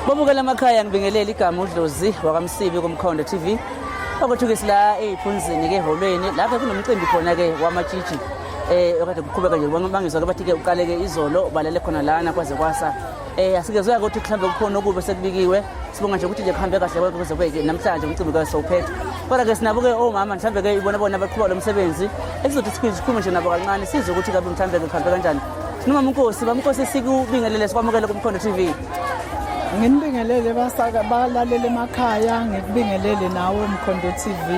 Bobukela emakhaya ngibingelela igama uDlozi wakamsibi kuMkhondo TV. Okuthi sila ephunzini ke eholweni lapha kunomcimbi khona ke wamatshitshi okade kuqhubeka nje bangizwa ke bathi ke uqaleke izolo balele khona lana kwaze kwasa asikezwe ukuthi mhlambe kukhona okube sekubikiwe sibonga nje ukuthi nje kuhambe kahle kuze kweke namhlanje umcimbi ka sowuphethe kodwa ke sinabo ke omama mhlambe ke ibona bona baqhubeka lo msebenzi esizothi sikhulume nje nabo kancane sizwe ukuthi kabe mhlambe ke kuhambe kanjani. Sinoma uNkosi bamnkosi sikubingelele sikwamukela kuMkhondo TV. Nginibingelele basaka balalele emakhaya ngikubingelele nawe Mkhondo TV.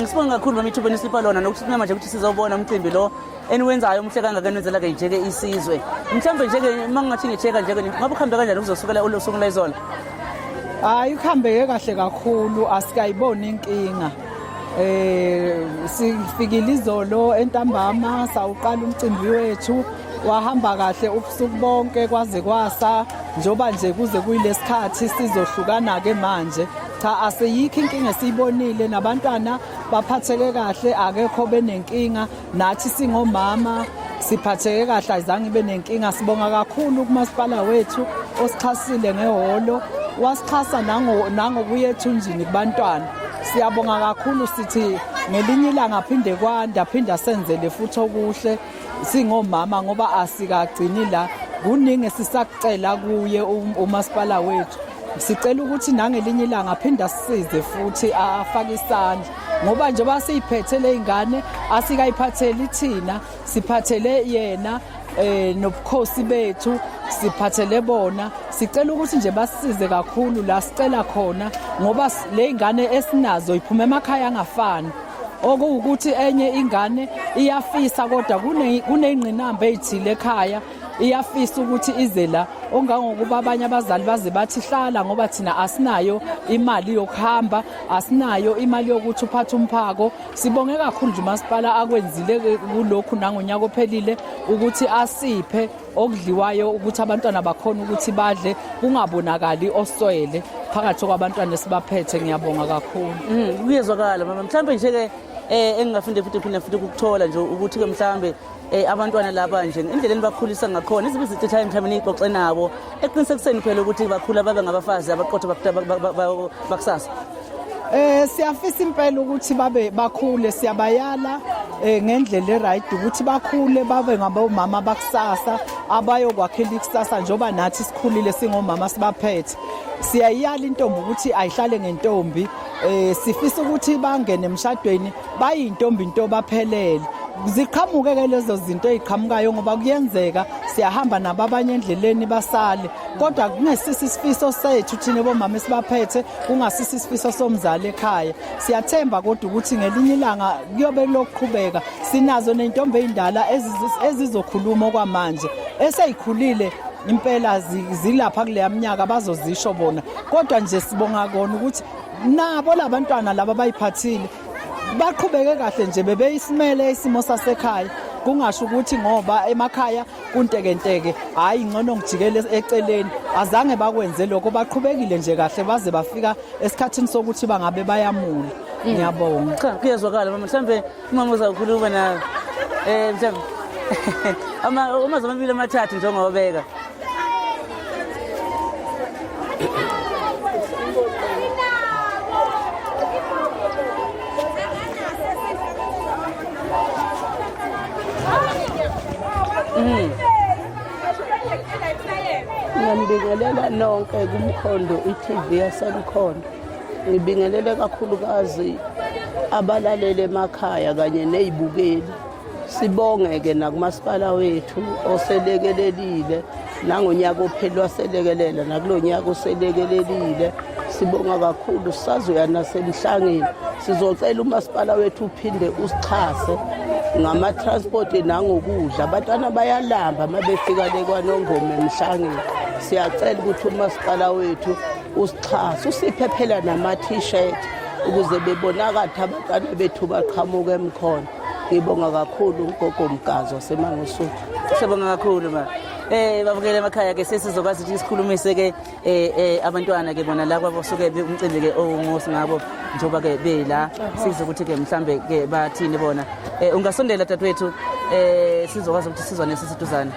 Sibonga kakhulu mamithuba nisipha lona nokuthi manje ukuthi sizobona umcimbi lo eniwenzayo umhle kangakanwenzela ke nje ke isizwe. Mhlambe nje ke mangathi ngecheka nje ke ngabe kuhambe kanjani ukuzosukela ulosuku lezolo? Hayi kuhambeke kahle kakhulu asikayiboni inkinga. Sifikile izolo entambama sawuqala umcimbi wethu wahamba kahle ubusuku bonke kwaze kwasa njoba nje kuze kuyilesikhathi sizohlukana ke manje cha aseyikho inkinga esiyibonile nabantwana baphatheke kahle akekho benenkinga nathi singomama siphatheke kahle azange benenkinga sibonga kakhulu kumasipala wethu osichasile ngehholo wasichasa nangokuya ethunjini kubantwana siyabonga kakhulu sithi ngelinye ilanga phinde kwanda phinda senzele futhi okuhle singomama ngoba asikagcini la kuningi sisakucela kuye umasipala wethu sicela ukuthi nangelinye ilanga phinda sisize futhi afake isandla ngoba nje basiyiphethele ingane asikayiphatheli thina siphathele yena nobukhosi bethu siphathele bona sicela ukuthi nje basisize kakhulu la sicela khona ngoba le ingane esinazo iphuma emakhaya angafani okuwukuthi enye ingane iyafisa kodwa kuneyingqinamba ezithile ekhaya iyafisa ukuthi ize la ongangokuba abanye abazali baze bathi hlala ngoba thina asinayo imali yokuhamba asinayo imali yokuthi uphathe umphako sibonge kakhulu nje umasipala akwenzile kulokhu nangonyaka ophelile ukuthi asiphe okudliwayo ukuthi abantwana bakhona ukuthi badle kungabonakali oswele phakathi kwabantwana sibaphethe ngiyabonga kakhulu. Kuyezwakala mama mhlambe nje ke engingafinde futhi ukuthola nje ukuthi ke mhlambe abantwana laba nje indlela enibakhulisa ngakhona izibizi time mhlambe nixoxe nabo eqinisekiseni phela ukuthi bakhula babe ngabafazi abaqotho bakusasa. Siyafisa impela ukuthi bakhule siyabayala ngendlela eright ukuthi bakhule babe ngabomama bakusasa abayokwakhela ikusasa njoba nathi sikhulile singomama sibaphethe siyayiyala intombi ukuthi ayihlale ngentombi sifisa ukuthi bangene emshadweni bayintombi into baphelele ziqhamuke ke lezo zinto eziqhamukayo ngoba kuyenzeka siyahamba nababanye endleleni basale kodwa kungesisi isifiso sethu thina bomama sibaphethe kungasisi isifiso somzali ekhaya siyathemba kodwa ukuthi ngelinye ilanga kuyobe lokuqhubeka sinazo nentombi ezindala ezizokhuluma kwamanje eseyikhulile impela zilapha kule minyaka bazozisho bona kodwa nje sibonga kona ukuthi nabo labantwana laba bayiphathile baqhubeke kahle nje bebeyisimele isimo sasekhaya kungasho ukuthi ngoba emakhaya kuntekenteke hayi ngcono ngijikele eceleni azange bakwenze lokho baqhubekile nje kahle baze bafika esikhathini sokuthi bangabe bayamula. Ngiyabonga. Cha kuyezwakala mama mhlambe umama uzakhuluma na mhlambe uma zamabili amathathu njengobeka. Ngibingelela nonke kuMkhondo iTV yaseMkhondo. Ngibingelele kakhulukazi abalalele emakhaya kanye nezibukeli. Sibongeke nakumasipala wethu oselekelelile nangonyaka ophelwa selekelela nakulonyaka oselekelelile. Sibonga kakhulu sisazoya nasemhlangeni sizocela umasipala wethu uphinde usichase ngama transport nangokudla abantwana bayalamba mabefika le kwaNongoma emhlangeni siyacela ukuthi umasipala wethu usichase usiphe phela nama t-shirt ukuze bebonakala abantwana bethu baqhamuka eMkhondo. Ngibonga kakhulu ugogo Mkazo waseMangosuthu. Sibonga kakhulu ma babukele emakhaya ke sesizokwazi ukuthi sikhulumise ke abantwana ke bona la kwabasuke umcimbi ke ongosi ngabo njoba ke bela sizokuthi ke mhlambe ke bathini bona ungasondela dadwethu sizokwazi ukuthi sizwane sisituzana.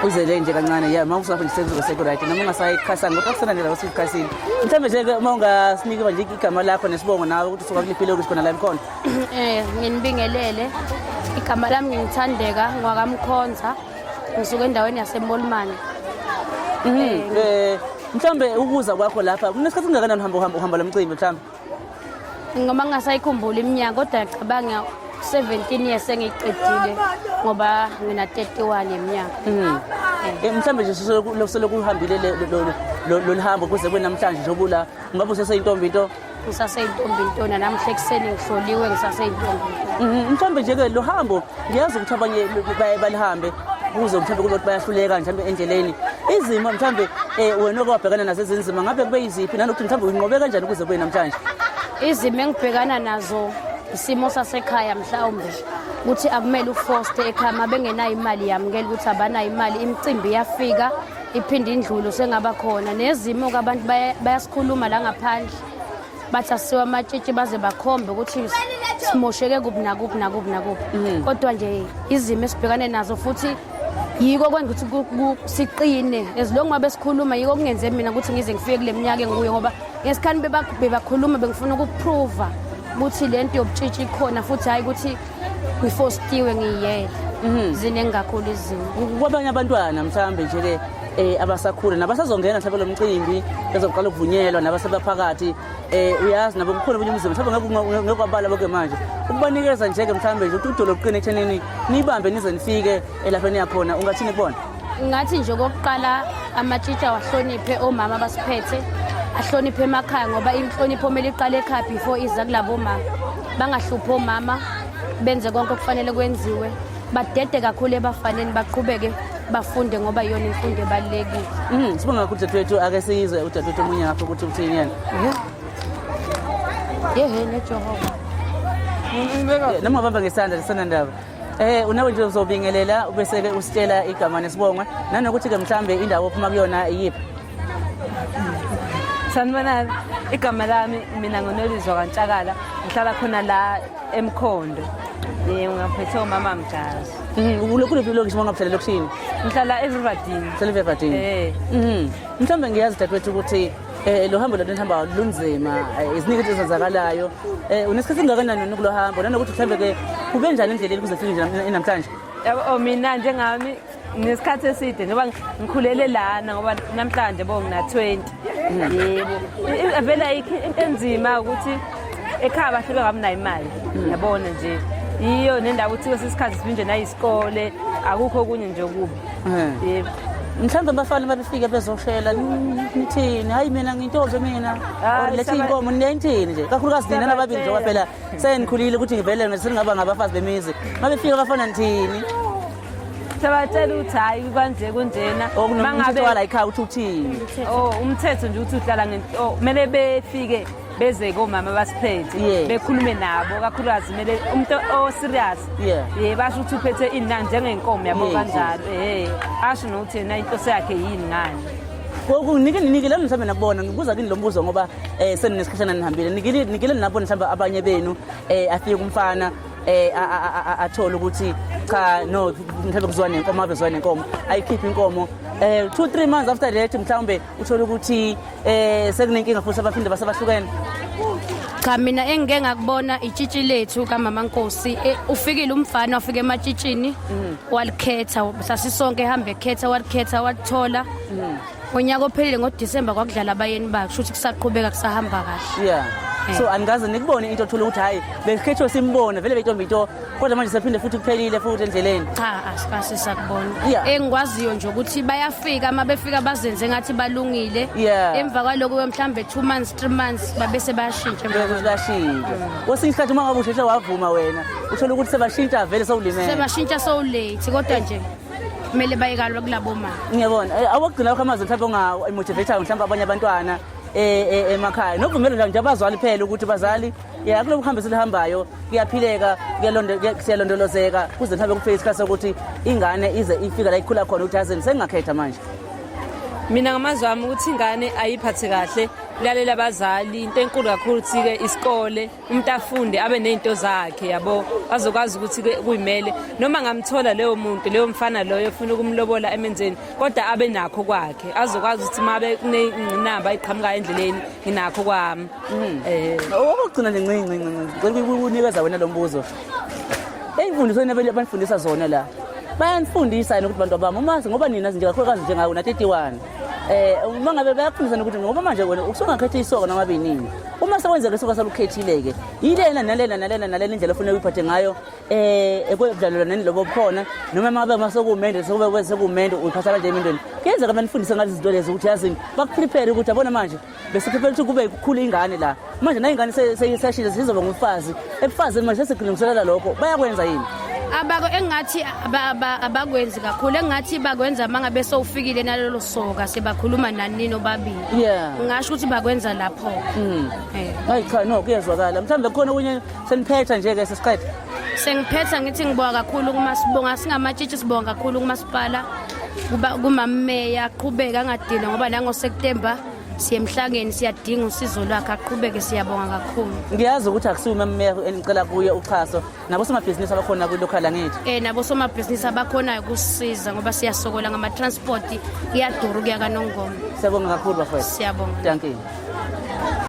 uzele nje kancane ya mawusapho nje senzo sekho right noma ungasayikhasanga kodwa kusanandela wasikhasini mhlambe nje ke mawungasinike nje igama lakho nesibongo nawe ukuthi usuka kuliphi ukuthi khona la emkhonto nginibingelele igama lami ngithandeka ngwakamkhonza ngisuka endaweni yaseMolmane mhlambe ukuza kwakho lapha kunesikhathi singakanani uhamba lomcimbi mhlambe ngoba ngasayikhumbula iminyaka kodwa ngicabanga 17 years engiqedile ngoba ngina 31 eminyaka mhlambe nje sokuloku uhambile lo hambo kuze kwenamhlanje nje obula ngabe useseyintombi into ngisaseyintombi intona namhla ekseni ngihloliwe ngisaseyintombi mhlambe nje ke lo hambo ngiyazi ukuthi abanye balihambe kuze mhlambe kulokuthi bayahluleka mhlambe endleleni izimo mhlambe wena okwabhekana nazo ezinzima ngabe kube yiziphi nanokuthi mhlambe uyinqobe kanjani kuze kube namhlanje izimo engibhekana nazo isimo sasekhaya mhlawumbe ukuthi akumele ufoste ekhaya mabengenayo imali yamukela ukuthi abanayo imali imicimbi yafika iphinde indlulo sengaba khona nezimo abantu bayasikhuluma la ngaphandle bathi asiwa amatshitshi baze bakhombe ukuthi simosheke kuphi nakuphi kodwa nje izimo esibhekane nazo futhi yiko kwenza ukuthi siqine ezilongu mabe sikhuluma yiko kungenze mina ukuthi ngize ngifike kule minyaka enguyo ngoba ngesikhathi bebakhuluma bengifuna ukuprova ukuthi lento yobutshitshi ikhona futhi hayi ukuthi ngifostiwe ngiyele ziningi kakhulu izimo kwabanye abantwana mhlambe nje ke abasakhula nabasazongena mhlawumbe lo mcimbi bezoqala ukuvunyelwa nabasebaphakathi uyazi nabo kukhona obunye umzimba mhlawumbe ngekwabala bonke manje ukubanikeza nje ke mhlawumbe nje ukuthi udolo uqine ekuthenini nibambe nize nifike lapha niyakhona ungathini kubona ngathi nje kokuqala amatshitsha wahloniphe omama basiphethe ahloniphe emakhaya ngoba inhlonipho kumele iqale ekhaya before iza kulabo mama bangahluphi omama benze konke okufanele kwenziwe badede kakhulu ebafaneni baqhubeke bafunde ngoba yona imfundo ebalekile sibonga ukuthi dadewethu ake sizwe udadewethu omunye ngapha ukuthi uthini yena neJehova noma bamba ngesandla lesanandaba unawe nje uzobingelela ubese ke usitshela igama nesibongo nanokuthi ke mhlambe indawo ophuma kuyona iyiphi sanibonani igama lami mina ngonolizwa kaNtshakala ngihlala khona la eMkhondo ngaphethe umama Mjazi ukulokhu lokishi mangaphela lokushini ngihlala eRiverdene mhlambe ngiyazi dadewethu ukuthi lo hambo lo nihamba lunzima iziningi izinto ezenzakalayo unesikhathi singakanani kulo hambo nanokuthi mhlambe ke kube njani endleleni kuze fike nje namhlanje mina njengami nesikhathi eside ngoba ngikhulele lana ngoba namhlanje ngina 20 yebo vele into enzima ukuthi ekhaya bahlule ngamnayo imali yabona nje iyo nendawo ukuthi kwesikhathi sivinje na isikole akukho kunye nje kubi yebo mhlambe abafana babefika bezoshela nithini hayi mina ngintombi mina lethi inkomo nithini nje kakhulukazi nina nababili nje phela senikhulile ukuthi ngivele nesingaba ngabafazi bemizi mabefika abafana nithini sabatshela ukuthi hayi kanje kunjena mangabe wala ekhaya uthi uthini umthetho nje uthi uhlala kumele befike beze komama basiphethe bekhulume nabo kakhulukazi kumele umuntu serious basho ukuthi uphethe inani njengenkomo yabo kanjalo asho nokuthi yena inhloso yakhe yini ngani nikile mhlawumbe nakubona ngibuza kini lo mbuzo ngoba senesikhashana nihambile nikile nabona mhlawumbe abanye benu afike umfana athola ukuthi cha no mhlawumbe kuzwa nenkomo avezwa nenkomo ayikhipha inkomo 2-3 months after that mhlawumbe uthola ukuthi sekunenkinga futhi abaphinde basabahlukene cha mina engike ngakubona itshitshi lethu kaMama Nkosi ufikile umfana wafika ematshitshini walikhetha sasisonke ehambe ekhetha walikhetha wathola ngonyaka ophelile ngoDisemba kwakudlala abayeni bakhe ukuthi kusaqhubeka kusahamba kahle so angaze nikubone into othola ukuthi hayi bekhethwe simbone vele beyitombi into kodwa manje sephinde futhi kuphelile futhi endleleni cha asikase sakubona engikwaziyo nje ukuthi bayafika ama befika bazenze ngathi balungile emva kwaloko mhlambe 2 months 3 months babese bayashintsha wesinye isikhathi uma ngabe usheshe wavuma wena uthola ukuthi sebashintsha vele sowulate kodwa nje kumele bayikalwe kulabo mama ngiyabona awugcina lokho amazwi mhlawumbe onga-motivate mhlawumbe abanye abantwana emakhaya novumela nje abazali phela ukuthi bazali kulo kuhambe silihambayo kuyaphileka siyalondolozeka kuze mhlawumbe kufike isikhathi sokuthi ingane ize ifika la ikhula khona ukuthi yazini sengingakhetha manje mina ngamazwi ami ukuthi ingane ayiphathe kahle lalela abazali into enkulu kakhulu ukuthi-ke isikole umuntu afunde abe ney'nto zakhe yabo azokwazi ukuthi-ke kuyimele noma ngamthola leyo muntu leyo mfana loyo ofuna ukumlobola emenzeni kodwa abe nakho kwakhe azokwazi ukuthi uma kuney'ngqinamba ey'qhamukayo endleleni nginakho kwami. Okugcina nje unikeza wena lo mbuzo ey'mfundisweni abanifundisa zona la bayanifundisa yini ukuthi bantu abami umazi ngoba nina kakhulukazi njengawe na-31 uma ngabe bayafundisana ukuthi ngoba manje wena usungakhetha isoko noma benini uma sekwenzeka isoko salukhethile-ke yilena nalela indlela ofuneka uyiphathe ngayo ekudlalelwaneni lobo bukhona noma ngabe masekuwumende sekuwumende uyiphatha kanje emendweni kuyenzeka banifundise ngalezi zinto lezi ukuthi yazini bakuprepare ukuthi abona manje besiprepare ukuthi kube kukhulu ingane la manje nayingane seyisashile sizoba ngumfazi ebufazini manje sesigilungiselela lokho bayakwenza yini engathi abakwenzi kakhulu engathi bakwenza mangabe sowufikile nalelo soka sebakhuluma nani nobabili ngisho ukuthi bakwenza lapho hayi cha no kuyezwakala mhlawumbe khona kunye seniphetha nje ke sesiqede sengiphetha ngithi ngibonga kakhulu kuma sibonga singamatshitshi sibonga kakhulu kumasipala kuma meya aqhubeka angadina ngoba la ngoSeptember siyemhlangeni siyadinga usizo lwakhe aqhubeke siyabonga kakhulu. Ngiyazi ukuthi akusiwe umeya enicela kuye uxhaso nabo somabhizinisi abakhona kwi-local angithi nabo somabhizinisi abakhona ukusiza ngoba siyasokola ngama transport iyadura kuya kaNongoma. Siyabonga kakhulu bafowethu. Siyabonga. Thank you.